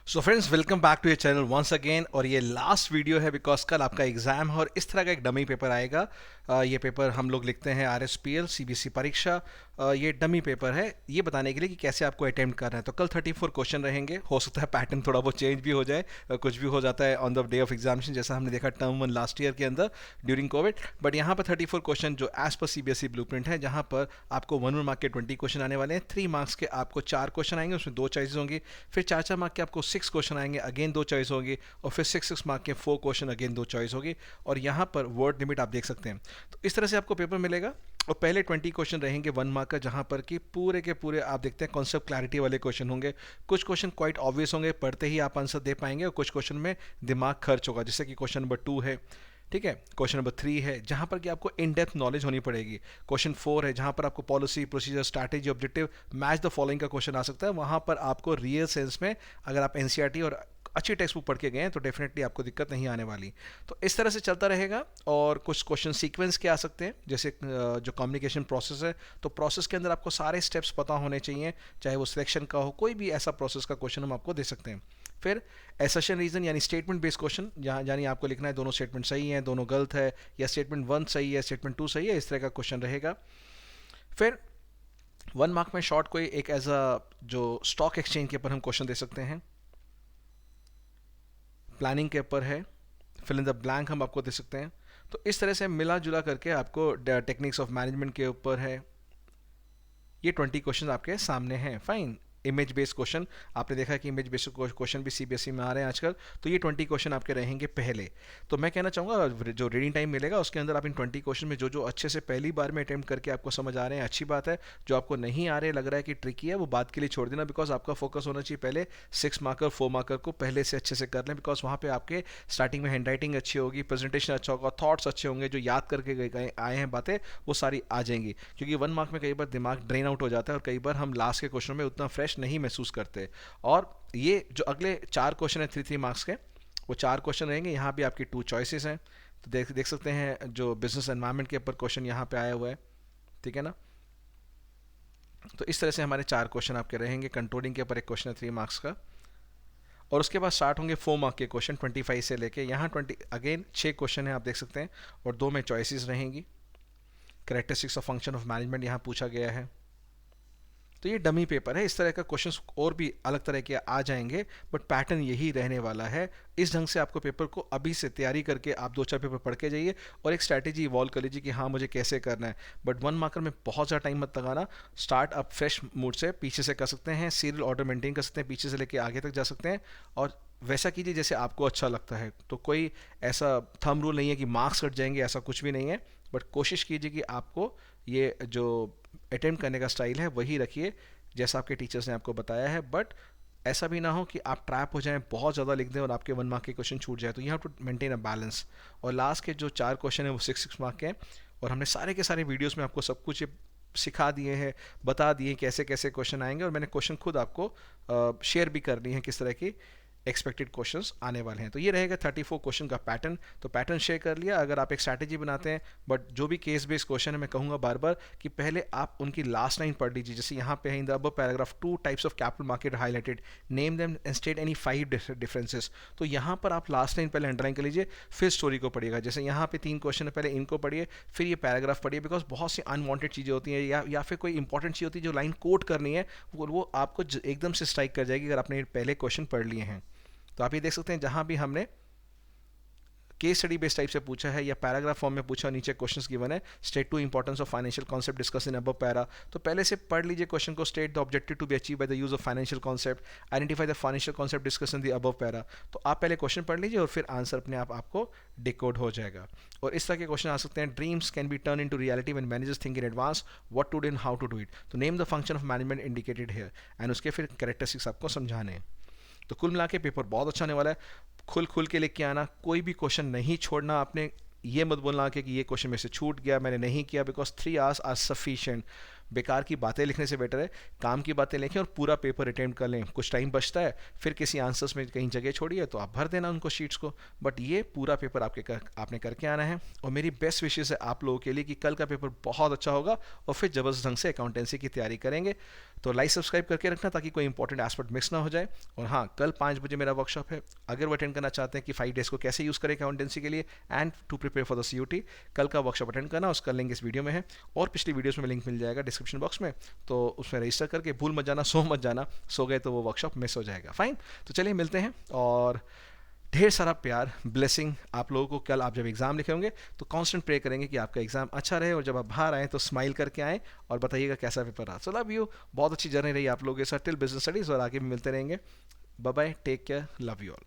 So friends, welcome back to your channel once again. और ये last video है because कल आपका एग्जाम है और इस तरह का एक डमी पेपर आएगा। ये पेपर हम लोग लिखते हैं RSPL CBSE परीक्षा। ये डमी पेपर है ये बताने के लिए कि कैसे आपको अटेम्प्ट करना है। तो कल 34 क्वेश्चन रहेंगे। हो सकता है पैटर्न थोड़ा बहुत चेंज भी हो जाए, कुछ भी हो जाता है on the day of examination, जैसा हमने देखा टर्म 1 लास्ट ईयर के अंदर ड्यूरिंग कोविड। बट यहाँ पर 34 क्वेश्चन जो एज पर CBSE ब्लूप्रिंट है, जहाँ पर आपको 1 मार्क के 20 क्वेश्चन आने वाले हैं। 3 मार्क्स के आपको 4 क्वेश्चन आएंगे, उसमें 2 चॉइसेस होंगी। फिर 4 मार्क के आपको 6 क्वेश्चन आएंगे, अगेन 2 चॉइस होगी। और फिर 6 मार्क के 4 क्वेश्चन, अगेन 2 चॉइस होगी। और यहाँ पर वर्ड लिमिट आप देख सकते हैं। तो इस तरह से आपको पेपर मिलेगा। और पहले 20 क्वेश्चन रहेंगे 1 मार्क का, जहाँ पर कि पूरे के पूरे आप देखते हैं कॉन्सेप्ट क्लैरिटी वाले क्वेश्चन होंगे। कुछ क्वेश्चन क्वाइट ऑब्वियस होंगे, पढ़ते ही आप आंसर दे पाएंगे, और कुछ क्वेश्चन में दिमाग खर्च होगा, जैसे कि क्वेश्चन नंबर 2 है, ठीक है। क्वेश्चन नंबर 3 है जहां पर कि आपको इन डेप्थ नॉलेज होनी पड़ेगी। क्वेश्चन 4 है जहां पर आपको policy, procedure, strategy, objective, match the following का क्वेश्चन आ सकता है। वहां पर आपको रियल सेंस में अगर आप NCERT और अच्छी टेक्स्ट बुक पढ़ के गए हैं तो डेफिनेटली आपको दिक्कत नहीं आने वाली। तो इस तरह से चलता रहेगा। और कुछ क्वेश्चन सीक्वेंस के आ सकते हैं, जैसे जो कम्युनिकेशन प्रोसेस है, तो प्रोसेस के अंदर आपको सारे स्टेप्स पता होने चाहिए, चाहे वो सिलेक्शन का हो, कोई भी ऐसा प्रोसेस का क्वेश्चन हम आपको दे सकते हैं। फिर एसर्शन रीजन यानी स्टेटमेंट बेस्ड क्वेश्चन, जहाँ यानी आपको लिखना है दोनों स्टेटमेंट सही हैं, दोनों गलत है, या स्टेटमेंट 1 सही है, स्टेटमेंट 2 सही है, इस तरह का क्वेश्चन रहेगा। फिर 1 मार्क में शॉर्ट कोई एक एज अ जो स्टॉक एक्सचेंज के ऊपर हम क्वेश्चन दे सकते हैं, प्लानिंग के ऊपर है, फिल इन द ब्लैंक हम आपको दे सकते हैं। तो इस तरह से मिला जुला करके आपको टेक्निक्स ऑफ मैनेजमेंट के ऊपर है। ये 20 क्वेश्चन आपके सामने हैं। फाइन। इमेज बेस्ड क्वेश्चन, आपने देखा कि इमेज बेस्ड क्वेश्चन भी CBSE में आ रहे हैं आजकल। तो ये 20 क्वेश्चन आपके रहेंगे पहले। तो मैं कहना चाहूँगा जो रीडिंग टाइम मिलेगा उसके अंदर आप इन 20 क्वेश्चन में जो अच्छे से पहली बार में अटेम्प्ट करके आपको समझ आ रहे हैं, अच्छी बात है। जो आपको नहीं आ रहे, लग रहा है कि ट्रिकी है, वो बात के लिए छोड़ देना, बिकॉज आपका फोकस होना चाहिए पहले 6 मार्कर 4 मार्कर को पहले से अच्छे से कर लें, बिकॉज वहाँ पे आपके स्टार्टिंग में हैंड राइटिंग अच्छी होगी, प्रेजेंटेशन अच्छा होगा, थॉट्स अच्छे होंगे, जो याद करके गए आए हैं बातें वो सारी आ जाएंगी। क्योंकि 1 मार्क में कई बार दिमाग ड्रेन आउट हो जाता है और कई बार हम लास्ट के क्वेश्चन में उतना फ्रेश नहीं महसूस करते। और ये जो अगले 4 क्वेश्चन है 3 मार्क्स के, वो 4 क्वेश्चन रहेंगे। यहाँ भी आपकी 2 चॉइसेस हैं। तो देख सकते हैं जो बिजनेस एनवायरनमेंट के ऊपर क्वेश्चन यहाँ पे आया हुआ है, ठीक है ना। तो इस तरह से हमारे 4 क्वेश्चन आपके रहेंगे। कंट्रोलिंग के ऊपर एक क्वेश्चन है 3 मार्क्स का, और उसके बाद स्टार्ट होंगे 4 मार्क के क्वेश्चन 25 से लेके यहाँ 20, अगेन 6 क्वेश्चन है आप देख सकते हैं, और 2 में चॉइसेस रहेंगी। Characteristics of function of management यहाँ पूछा गया है। तो ये डमी पेपर है। इस तरह का क्वेश्चंस और भी अलग तरह के आ जाएंगे, बट पैटर्न यही रहने वाला है। इस ढंग से आपको पेपर को अभी से तैयारी करके आप 2-4 पेपर पढ़ के जाइए और एक स्ट्रैटेजी इवॉल्व कर लीजिए कि हाँ मुझे कैसे करना है। बट 1 मार्कर में बहुत ज़्यादा टाइम मत लगाना। स्टार्ट आप फ्रेश मूड से पीछे से कर सकते हैं, सीरियल ऑर्डर मेंटेन कर सकते हैं, पीछे से लेके आगे तक जा सकते हैं, और वैसा कीजिए जैसे आपको अच्छा लगता है। तो कोई ऐसा थंब रूल नहीं है कि मार्क्स कट जाएंगे, ऐसा कुछ भी नहीं है। बट कोशिश कीजिए कि आपको ये जो अटेम्प्ट करने का स्टाइल है वही रखिए जैसा आपके टीचर्स ने आपको बताया है। बट ऐसा भी ना हो कि आप ट्रैप हो जाएं, बहुत ज़्यादा लिख दें और आपके 1 मार्क के क्वेश्चन छूट जाए। तो you have to maintain a balance. और लास्ट के जो 4 क्वेश्चन है वो 6 मार्क के हैं, और हमने सारे के सारे वीडियोस में आपको सब कुछ ये सिखा दिए हैं, बता दिए कैसे कैसे क्वेश्चन आएंगे, और मैंने क्वेश्चन खुद आपको शेयर भी कर दी है किस तरह की एक्सपेक्टेड क्वेश्चंस आने वाले हैं। तो ये रहेगा 34 क्वेश्चन का पैटर्न। तो पैटर्न शेयर कर लिया। अगर आप एक स्ट्रैटेजी बनाते हैं, बट जो भी केस बेस्ड क्वेश्चन है मैं कहूँगा बार बार कि पहले आप उनकी लास्ट लाइन पढ़ लीजिए। जैसे यहाँ पे है इन the above paragraph 2 types of capital market highlighted, name them and state any 5 differences. तो यहाँ पर आप लास्ट लाइन पहले अंडरलाइन कर लीजिए, फिर स्टोरी को पढ़िएगा। जैसे यहाँ पे 3 क्वेश्चन है, पहले इनको पढ़िए, फिर ये पैराग्राफ पढ़िए, बिकॉज बहुत सी अनवांटेड चीज़ें होती हैं, या फिर कोई इंपॉर्टेंट चीज़ होती है जो लाइन कोट करनी है, वो आपको एकदम से स्ट्राइक कर जाएगी अगर आपने पहले क्वेश्चन पढ़ लिए हैं। तो आप ये देख सकते हैं जहां भी हमने केस स्टडी बेस्ड टाइप से पूछा है या पैराग्राफ फॉर्म में पूछा, नीचे क्वेश्चंस गिवन है। State to importance of financial concept discuss in above para. तो पहले से पढ़ लीजिए क्वेश्चन को। State the objective to be achieve by the use of financial concept, identify the financial concept discuss in the above para. तो आप पहले question पढ़ लीजिए और फिर आंसर अपने आप आपको डिकोड हो जाएगा। और इस तरह के क्वेश्चन आ सकते हैं। Dreams can be turn into reality when managers think in advance what to do and how to do it. तो name the function of management indicated here, and उसके फिर कैरेक्टरिस्टिक्स आपको समझाने हैं। तो कुल मिला के पेपर बहुत अच्छा होने वाला है। खुल के लिख के आना, कोई भी क्वेश्चन नहीं छोड़ना आपने। ये मत बोलना कि ये क्वेश्चन में से छूट गया, मैंने नहीं किया, बिकॉज 3 आवर्स आर सफिशिएंट। बेकार की बातें लिखने से बेटर है काम की बातें लिखें और पूरा पेपर अटेम्प्ट कर लें। कुछ टाइम बचता है, फिर किसी आंसर्स में कहीं जगह छोड़िए तो आप भर देना उनको शीट्स को। बट ये पूरा पेपर आपने करके आना है। और मेरी बेस्ट विशेष है आप लोगों के लिए कि कल का पेपर बहुत अच्छा होगा और फिर ज़बरदस्त ढंग से अकाउंटेंसी की तैयारी करेंगे। तो लाइक सब्सक्राइब करके रखना ताकि कोई इंपॉर्टेंट एस्पेक्ट मिस ना हो जाए। और हाँ, कल 5 बजे मेरा वर्कशॉप है, अगर वो अटेंड करना चाहते हैं कि 5 डेज को कैसे यूज़ करें अकाउंटेंसी के लिए and to prepare for the COT, कल का वर्कशॉप अटेंड करना, उसका लिंक इस वीडियो में है और पिछली वीडियोस में लिंक मिल जाएगा डिस्क्रिप्शन बॉक्स में, तो उसमें रजिस्टर करके भूल मत जाना, सो मत जाना, सो गए तो वो वर्कशॉप मिस हो जाएगा। फाइन, तो चलिए मिलते हैं और ढेर सारा प्यार, ब्लेसिंग आप लोगों को। कल आप जब एग्ज़ाम लिखे होंगे तो कांस्टेंट प्रे करेंगे कि आपका एग्ज़ाम अच्छा रहे और जब आप बाहर आएँ तो स्माइल करके आएँ और बताइएगा कैसा पेपर रहा। सो लव यू, बहुत अच्छी जर्नी रही आप लोगों के साथ टिल बिजनेस स्टडीज़ और आगे भी मिलते रहेंगे। Bye bye, take care, love you all.